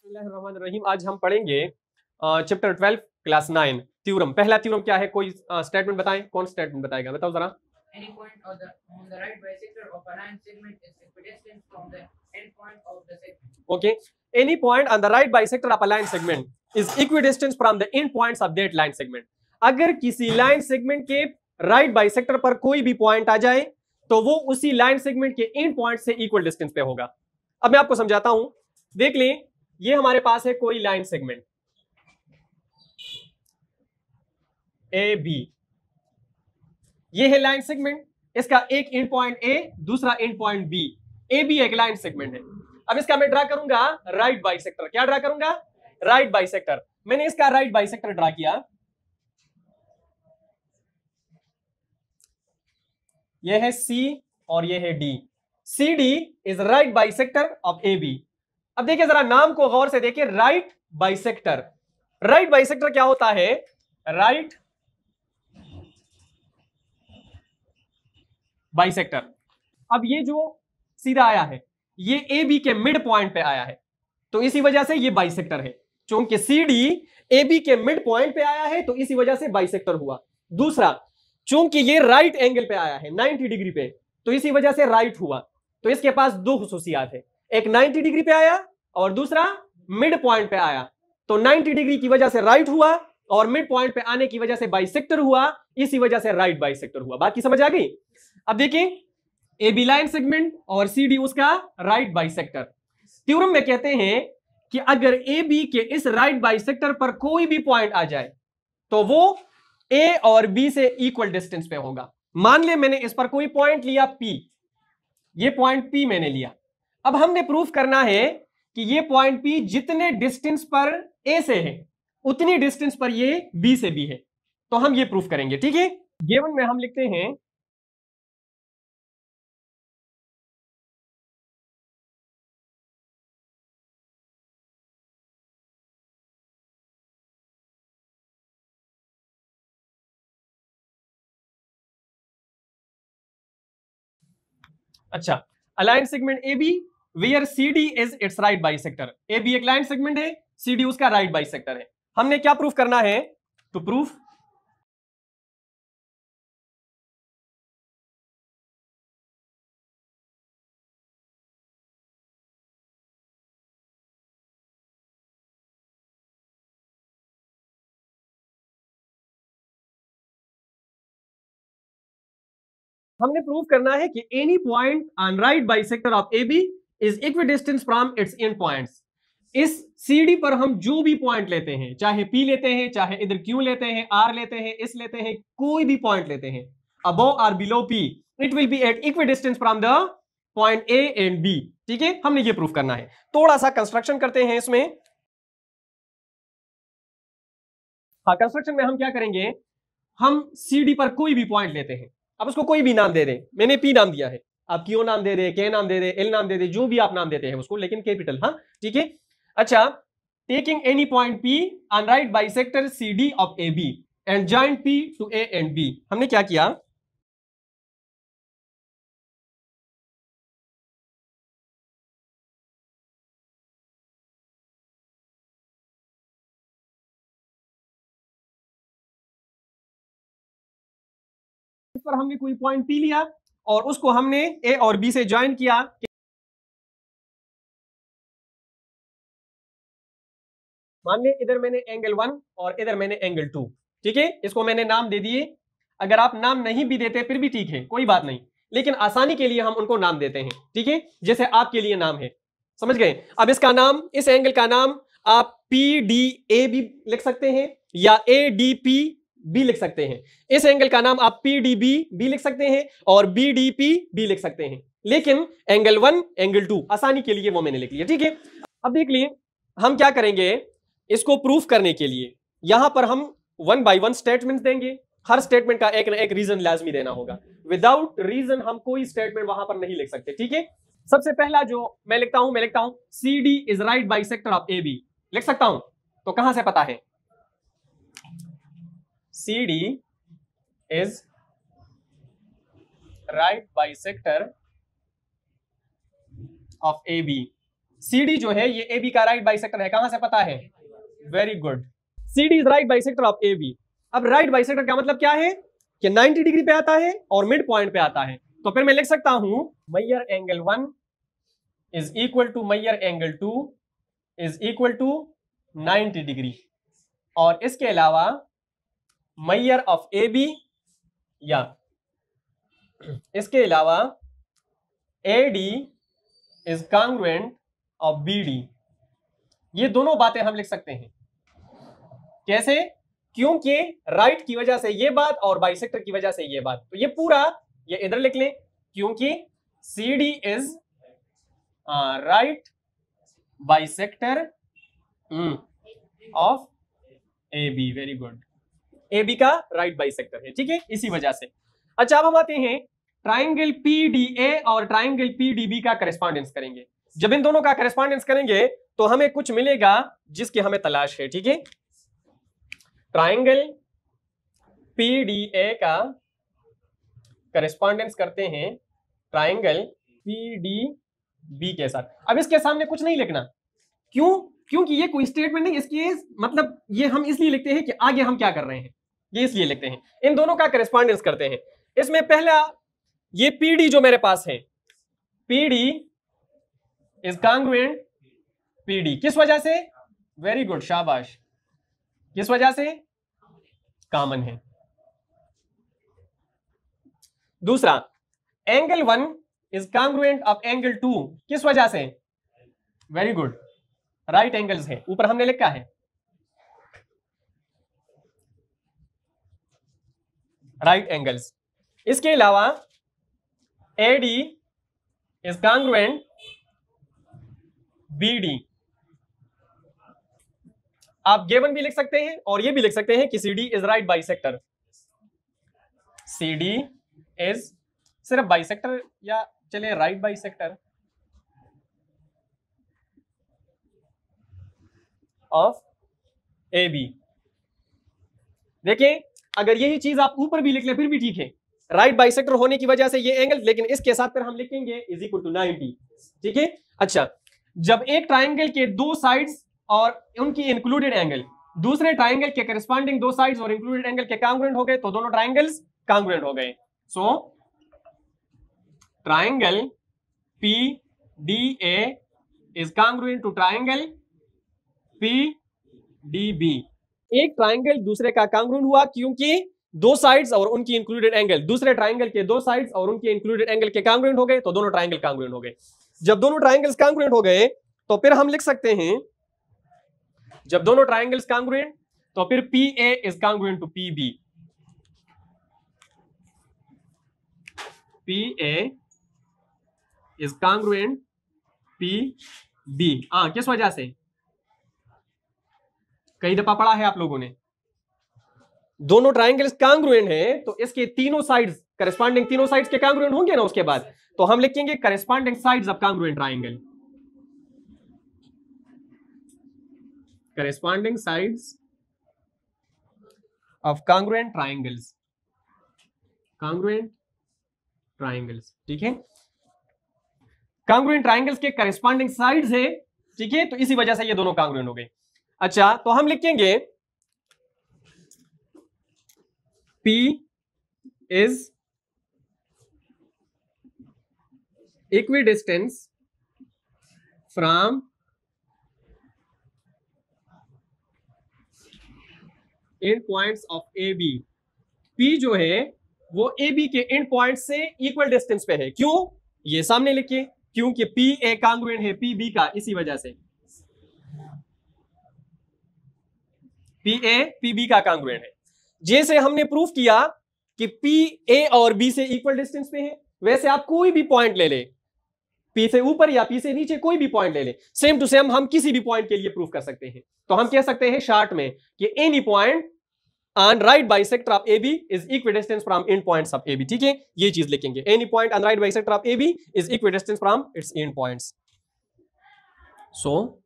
बिस्मिल्लाहिर्रहमानिर्रहीम। आज हम पढ़ेंगे चैप्टर 12 क्लास 9 थ्योरम। पहला थ्योरम क्या है? कोई स्टेटमेंट बताएं। कौन स्टेटमेंट बताएगा? बताओ जरा। Any point on the right bisector of a line segment is equidistant from the end point of the segment. Okay, any point on the right bisector of a line segment is equidistance from the end points of that line segment. अगर किसी line segment के right bisector पर कोई भी point आ जाए तो वो उसी लाइन सेगमेंट के एंड पॉइंट से इक्वल डिस्टेंस पे होगा। अब मैं आपको समझाता हूं, देख लें। ये हमारे पास है कोई लाइन सेगमेंट ए बी, ये है लाइन सेगमेंट। इसका एक एंड पॉइंट ए, दूसरा end point B. A B एक लाइन सेगमेंट है। अब इसका मैं ड्रा करूंगा राइट बाइसेक्टर। क्या ड्रा करूंगा? Right bisector. मैंने इसका राइट बाइसेक्टर ड्रा किया। ये है सी और ये है D. C D is right bisector of A B. अब देखिए जरा, नाम को गौर से देखिए, राइट बाइसेक्टर। राइट बाइसेक्टर क्या होता है? Right bisector. अब ये जो सीधा आया है ये ए बी के मिड पॉइंट पे आया है, तो इसी वजह से ये बाइसेक्टर है। चूंकि सी डी ए बी के मिड पॉइंट पे आया है तो इसी वजह से बाइसेक्टर हुआ। दूसरा, चूंकि ये राइट एंगल पे आया है 90 डिग्री पे, तो इसी वजह से राइट हुआ। तो इसके पास दो खुसूसियात है, एक 90 डिग्री पे आया और दूसरा मिड पॉइंट पे आया। तो 90 डिग्री की वजह से राइट हुआ और मिड पॉइंट पे आने की वजह से बाइसेक्टर हुआ, इसी वजह से राइट बाइसेक्टर हुआ। बाकी समझ आ गई? अब देखिए, ए बी लाइन सेगमेंट और सी डी उसका राइट बाइसेक्टर। थ्योरम में कहते हैं कि अगर ए बी के इस राइट बाइसेक्टर पर कोई भी पॉइंट आ जाए तो वो ए और बी से इक्वल डिस्टेंस पे होगा। मान ले मैंने इस पर कोई पॉइंट लिया पी, ये पॉइंट पी मैंने लिया। अब हमने प्रूफ करना है कि ये पॉइंट पी जितने डिस्टेंस पर ए से है उतनी डिस्टेंस पर ये बी से भी है। तो हम ये प्रूफ करेंगे, ठीक है। गिवन में हम लिखते हैं अच्छा, a line segment A B where C D is its right bisector. A B एक लाइन सेगमेंट है, सी डी उसका राइट बाइसेक्टर है। हमने क्या प्रूफ करना है? टू प्रूफ हमने प्रूफ करना है कि any point on right bisector of A B is equidistance from its end points. इस सीडी पर हम जो भी पॉइंट लेते हैं, चाहे पी लेते हैं, चाहे इधर क्यू लेते हैं, आर लेते हैं, इस लेते हैं, कोई भी पॉइंट लेते हैं अबव और below P, it will be at equidistance from the point A and B. ठीक है, हमने ये प्रूफ करना है। थोड़ा सा कंस्ट्रक्शन करते हैं इसमें। हाँ, कंस्ट्रक्शन में हम क्या करेंगे? हम सीडी पर कोई भी पॉइंट लेते हैं, अब उसको कोई भी नाम दे दें। मैंने पी नाम दिया है, आप क्यू नाम दे दे, के नाम दे दे, एल नाम दे दे, जो भी आप नाम देते हैं उसको, लेकिन कैपिटल। हाँ, ठीक है। अच्छा, taking any point P on right bisector C D of A B and joint P to A and B. हमने क्या किया? इस पर हमने कोई पॉइंट पी लिया और उसको हमने ए और बी से ज्वाइन किया। मान ले इधर मैंने एंगल 1 और इधर मैंने एंगल 2, ठीक है। इसको मैंने नाम दे दिए। अगर आप नाम नहीं भी देते फिर भी ठीक है, कोई बात नहीं, लेकिन आसानी के लिए हम उनको नाम देते हैं, ठीक है। जैसे आपके लिए नाम है, समझ गए। अब इसका नाम, इस एंगल का नाम आप पी डी ए भी लिख सकते हैं या ए डी पी भी लिख सकते हैं। इस एंगल का नाम आप पी डी बी भी लिख सकते हैं और बी डी पी भी लिख सकते हैं, लेकिन एंगल 1 एंगल 2 आसानी के लिए वो मैंने लिख लिया, ठीक है। अब देख लिए हम क्या करेंगे इसको प्रूफ करने के लिए। यहां पर हम 1 बाय 1 स्टेटमेंट देंगे। हर स्टेटमेंट का एक ना एक रीजन लाजमी देना होगा। विदाउट रीजन हम कोई स्टेटमेंट वहां पर नहीं लिख सकते, ठीक है। सबसे पहला जो मैं लिखता हूं C D is right bisector of A B. लिख सकता हूं, तो कहां से पता है? C D is right bisector of A B. CD जो है ये AB का राइट बाइसेक्टर है, कहां से पता है? Very good, CD is right bisector of AB। अब राइट बाइसेक्टर का मतलब क्या है कि 90 डिग्री पे आता है और मिड पॉइंट पे आता है, तो फिर मैं लिख सकता हूं measure angle 1 is equal to measure angle 2 is equal to 90 degree, और इसके अलावा मैयर ऑफ AB या इसके अलावा AD is congruent of BD। ये दोनों बातें हम लिख सकते हैं। कैसे? क्योंकि राइट की वजह से ये बात और बाइसेक्टर की वजह से ये बात, तो ये पूरा ये इधर लिख लें, क्योंकि CD is right bisector of AB। Very good, AB का राइट बाइसेक्टर है, ठीक है, इसी वजह से। अच्छा, अब हम आते हैं ट्राइंगल PDA और ट्राइंगल PDB का करेस्पॉन्डेंस करेंगे। जब इन दोनों का करेस्पॉन्डेंस करेंगे तो हमें कुछ मिलेगा जिसकी हमें तलाश है, ठीक है। ट्राइंगल PDA का करेस्पॉन्डेंस करते हैं ट्राइंगल PDB के साथ। अब इसके सामने कुछ नहीं लिखना, क्यों? क्योंकि ये कोई स्टेटमेंट नहीं, इसकी मतलब ये हम इसलिए लिखते हैं कि आगे हम क्या कर रहे हैं, ये इसलिए लिखते हैं। इन दोनों का करेस्पॉन्डेंस करते हैं। इसमें पहला ये PD जो मेरे पास है, PD इज कांग्रुएंट PD, किस वजह से? वेरी गुड, शाबाश, किस वजह से? कॉमन है। दूसरा, angle 1 is congruent of angle 2, किस वजह से? वेरी गुड, राइट एंगल्स है, ऊपर हमने लिखा है राइट एंगल्स। इसके अलावा AD इज कांग्रुएंट BD। आप गिवन भी लिख सकते हैं और ये भी लिख सकते हैं कि CD is right bisector. CD is सिर्फ बाइसेक्टर या चले राइट बाइसेक्टर ऑफ AB। देखिए, अगर यही चीज आप ऊपर भी लिख ले फिर भी ठीक है, राइट बाइसेक्टर होने की वजह से ये एंगल, लेकिन इसके साथ फिर हम लिखेंगे इज इक्वल टू 90, ठीक है। अच्छा, जब एक ट्राइंगल के दो साइड्स और उनकी इंक्लूडेड एंगल दूसरे ट्राइंगल के करस्पॉन्डिंग दो साइड्स और इंक्लूडेड एंगल के कांग्रुएंट हो गए तो दोनों ट्राइंगल्स कांग्रुएंट हो गए। So triangle PDA is congruent to triangle PDB। एक ट्राइंगल दूसरे का कांग्रुएंट हुआ क्योंकि दो साइड्स और उनकी इंक्लूडेड एंगल दूसरे ट्राइंगल के दो साइड्स और उनके इंक्लूडेड एंगल के कांग्रुएंट हो गए तो दोनों ट्राइंगल कांग्रुएंट हो गए। जब दोनों ट्राइंगल्स कांग्रुएंट हो गए तो फिर हम लिख सकते हैं, जब दोनों ट्राइंगल्स कांग्रुएंट तो फिर PA is congruent to PB। PA is congruent PB। किस वजह से? कई दफा पढ़ा है आप लोगों ने, दोनों ट्राइंगल्स कांग्रुएंट हैं तो इसके तीनों साइड्स करेस्पॉन्डिंग तीनों साइड्स के कांग्रुएंट होंगे ना, उसके बाद तो हम लिखेंगे corresponding sides of congruent triangle. Corresponding sides of congruent triangles, congruent triangles, ठीक है। कांग्रुएंट ट्राइंगल्स के करेस्पॉन्डिंग साइड्स है, ठीक है, तो इसी वजह से ये दोनों कांग्रुएंट हो गए। अच्छा, तो हम लिखेंगे P is equidistance from end points of AB। P जो है वो AB के एंड पॉइंट से इक्वल डिस्टेंस पे है। क्यों? ये सामने लिखिए, क्योंकि PA कांग्रुएंट है PB का, इसी वजह से PA PB का कांग्रुएंट है। जैसे हमने प्रूफ किया कि PA और B से इक्वल डिस्टेंस पे है, वैसे आप कोई भी पॉइंट ले ले, P से ऊपर या P से नीचे कोई भी पॉइंट ले ले, सेम टू सेम हम किसी भी पॉइंट के लिए प्रूफ कर सकते हैं। तो हम कह सकते हैं शॉर्ट में कि any point on right bisector of AB is equidistance from and points of AB, ठीक है, ये चीज लिखेंगे, any point on right bisector of AB is equidistance from its end points. So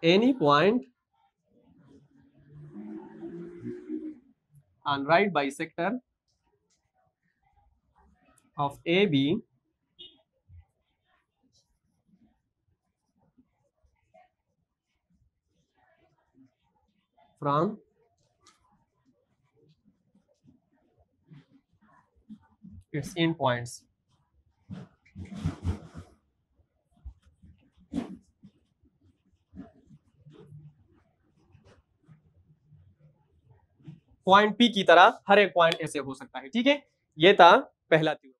any point on right bisector of AB from its end points. Point P की तरह हर एक point ऐसे हो सकता है। ठीक है, ये था पहला थ्योरम।